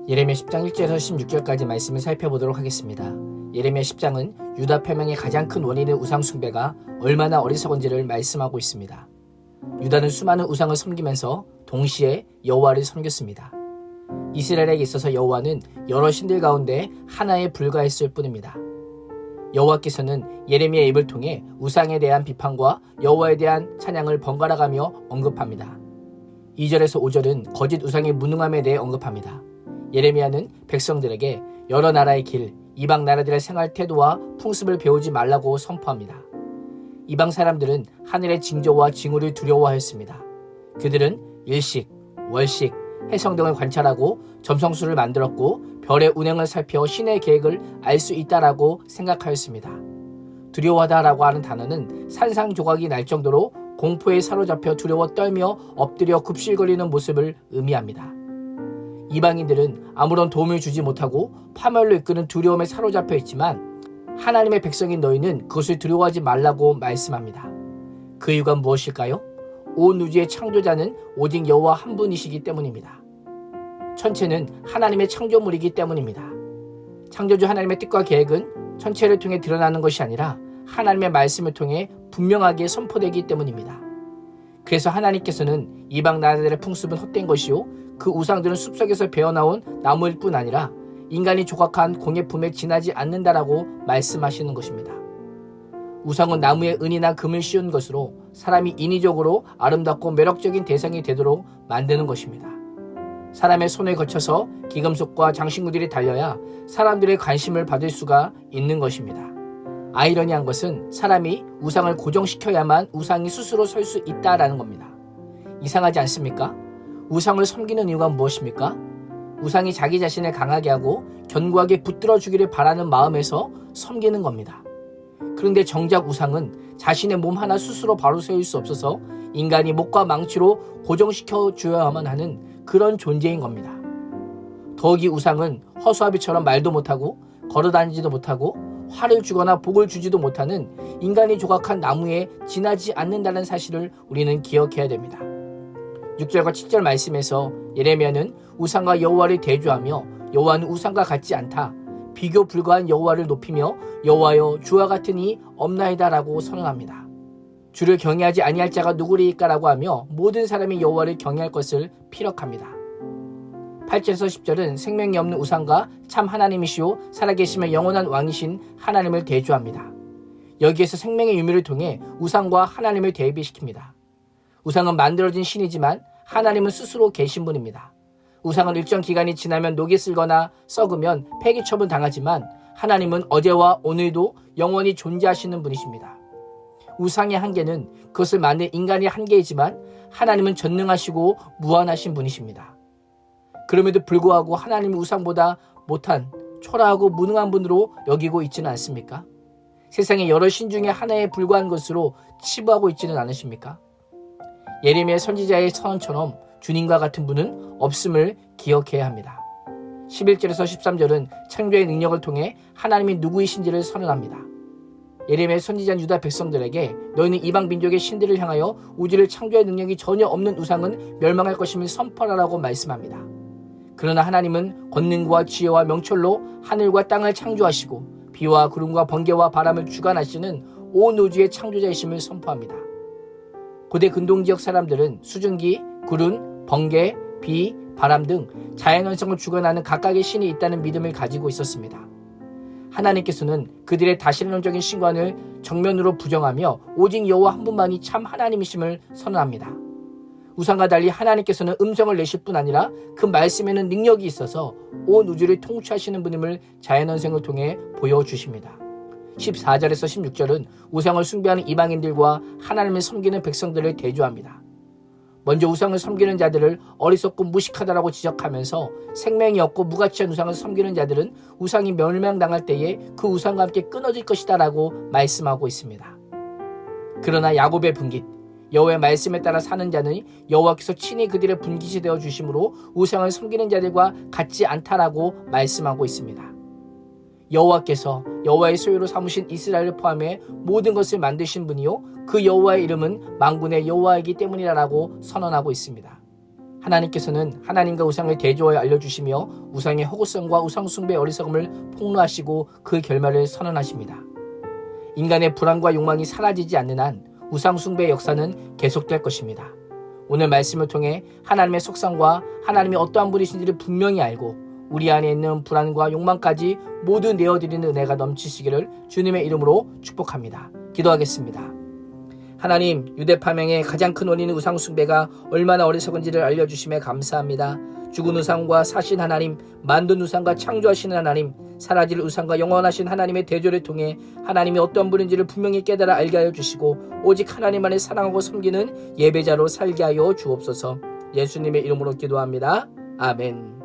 예레미야 10장 1절에서 16절까지 말씀을 살펴보도록 하겠습니다. 예레미야 10장은 유다 패망의 가장 큰 원인인 우상 숭배가 얼마나 어리석은지를 말씀하고 있습니다. 유다는 수많은 우상을 섬기면서 동시에 여호와를 섬겼습니다. 이스라엘에게 있어서 여호와는 여러 신들 가운데 하나에 불과했을 뿐입니다. 여호와께서는 예레미야의 입을 통해 우상에 대한 비판과 여호와에 대한 찬양을 번갈아 가며 언급합니다. 2절에서 5절은 거짓 우상의 무능함에 대해 언급합니다. 예레미야는 백성들에게 여러 나라의 길, 이방 나라들의 생활 태도와 풍습을 배우지 말라고 선포합니다. 이방 사람들은 하늘의 징조와 징후를 두려워하였습니다. 그들은 일식, 월식, 해성 등을 관찰하고 점성술을 만들었고 별의 운행을 살펴 신의 계획을 알 수 있다라고 생각하였습니다. 두려워하다라고 하는 단어는 산상조각이 날 정도로 공포에 사로잡혀 두려워 떨며 엎드려 굽실거리는 모습을 의미합니다. 이방인들은 아무런 도움을 주지 못하고 파멸로 이끄는 두려움에 사로잡혀 있지만 하나님의 백성인 너희는 그것을 두려워하지 말라고 말씀합니다. 그 이유가 무엇일까요? 온 우주의 창조자는 오직 여호와 한 분이시기 때문입니다. 천체는 하나님의 창조물이기 때문입니다. 창조주 하나님의 뜻과 계획은 천체를 통해 드러나는 것이 아니라 하나님의 말씀을 통해 분명하게 선포되기 때문입니다. 그래서 하나님께서는 이방 나라들의 풍습은 헛된 것이요 그 우상들은 숲속에서 베어나온 나무일 뿐 아니라 인간이 조각한 공예 품에 지나지 않는다라고 말씀하시는 것입니다. 우상은 나무에 은이나 금을 씌운 것으로 사람이 인위적으로 아름답고 매력적인 대상이 되도록 만드는 것입니다. 사람의 손을 거쳐서 기금속과 장신구들이 달려야 사람들의 관심을 받을 수가 있는 것입니다. 아이러니한 것은 사람이 우상을 고정시켜야만 우상이 스스로 설 수 있다라는 겁니다. 이상하지 않습니까? 우상을 섬기는 이유가 무엇입니까? 우상이 자기 자신을 강하게 하고 견고하게 붙들어 주기를 바라는 마음에서 섬기는 겁니다. 그런데 정작 우상은 자신의 몸 하나 스스로 바로 세울 수 없어서 인간이 목과 망치로 고정시켜 주어야만 하는 그런 존재인 겁니다. 더욱이 우상은 허수아비처럼 말도 못하고 걸어다니지도 못하고 화를 주거나 복을 주지도 못하는 인간이 조각한 나무에 지나지 않는다는 사실을 우리는 기억해야 됩니다. 6절과 7절 말씀에서 예레미야는 우상과 여호와를 대조하며 여호와는 우상과 같지 않다, 비교 불가한 여호와를 높이며 여호와여 주와 같은 이 없나이다 라고 선언합니다. 주를 경외하지 아니할 자가 누구리일까 라고 하며 모든 사람이 여호와를 경외할 것을 피력합니다. 8절에서 10절은 생명이 없는 우상과 참 하나님이시오 살아계시며 영원한 왕이신 하나님을 대조합니다. 여기에서 생명의 유무를 통해 우상과 하나님을 대비시킵니다. 우상은 만들어진 신이지만 하나님은 스스로 계신 분입니다. 우상은 일정 기간이 지나면 녹이 슬거나 썩으면 폐기 처분 당하지만 하나님은 어제와 오늘도 영원히 존재하시는 분이십니다. 우상의 한계는 그것을 만든 인간의 한계이지만 하나님은 전능하시고 무한하신 분이십니다. 그럼에도 불구하고 하나님이 우상보다 못한 초라하고 무능한 분으로 여기고 있지는 않습니까? 세상의 여러 신 중에 하나에 불과한 것으로 치부하고 있지는 않으십니까? 예레미야 선지자의 선언처럼 주님과 같은 분은 없음을 기억해야 합니다. 11절에서 13절은 창조의 능력을 통해 하나님이 누구이신지를 선언합니다. 예레미야 선지자 유다 백성들에게 너희는 이방 민족의 신들을 향하여 우주를 창조의 능력이 전혀 없는 우상은 멸망할 것임을 선포하라고 말씀합니다. 그러나 하나님은 권능과 지혜와 명철로 하늘과 땅을 창조하시고 비와 구름과 번개와 바람을 주관하시는 온 우주의 창조자이심을 선포합니다. 고대 근동지역 사람들은 수증기, 구름, 번개, 비, 바람 등 자연현상을 주관하는 각각의 신이 있다는 믿음을 가지고 있었습니다. 하나님께서는 그들의 다신론적인 신관을 정면으로 부정하며 오직 여호와 한 분만이 참 하나님이심을 선언합니다. 우상과 달리 하나님께서는 음성을 내실 뿐 아니라 그 말씀에는 능력이 있어서 온 우주를 통치하시는 분임을 자연현상을 통해 보여주십니다. 14절에서 16절은 우상을 숭배하는 이방인들과 하나님을 섬기는 백성들을 대조합니다. 먼저 우상을 섬기는 자들을 어리석고 무식하다라고 지적하면서 생명이 없고 무가치한 우상을 섬기는 자들은 우상이 멸망당할 때에 그 우상과 함께 끊어질 것이다 라고 말씀하고 있습니다. 그러나 야곱의 분깃, 여호와의 말씀에 따라 사는 자는 여호와께서 친히 그들의 분깃이 되어 주심으로 우상을 섬기는 자들과 같지 않다라고 말씀하고 있습니다. 여호와께서 여호와의 소유로 삼으신 이스라엘을 포함해 모든 것을 만드신 분이요 그 여호와의 이름은 만군의 여호와이기 때문이라고 선언하고 있습니다. 하나님께서는 하나님과 우상을 대조하여 알려주시며 우상의 허구성과 우상 숭배의 어리석음을 폭로하시고 그 결말을 선언하십니다. 인간의 불안과 욕망이 사라지지 않는 한 우상 숭배의 역사는 계속될 것입니다. 오늘 말씀을 통해 하나님의 속성과 하나님이 어떠한 분이신지를 분명히 알고 우리 안에 있는 불안과 욕망까지 모두 내어드리는 은혜가 넘치시기를 주님의 이름으로 축복합니다. 기도하겠습니다. 하나님, 유대 파명의 가장 큰 원인은 우상 숭배가 얼마나 어리석은지를 알려주심에 감사합니다. 죽은 우상과 사신 하나님, 만든 우상과 창조하시는 하나님, 사라질 우상과 영원하신 하나님의 대조를 통해 하나님이 어떤 분인지를 분명히 깨달아 알게 하여 주시고 오직 하나님만을 사랑하고 섬기는 예배자로 살게 하여 주옵소서. 예수님의 이름으로 기도합니다. 아멘.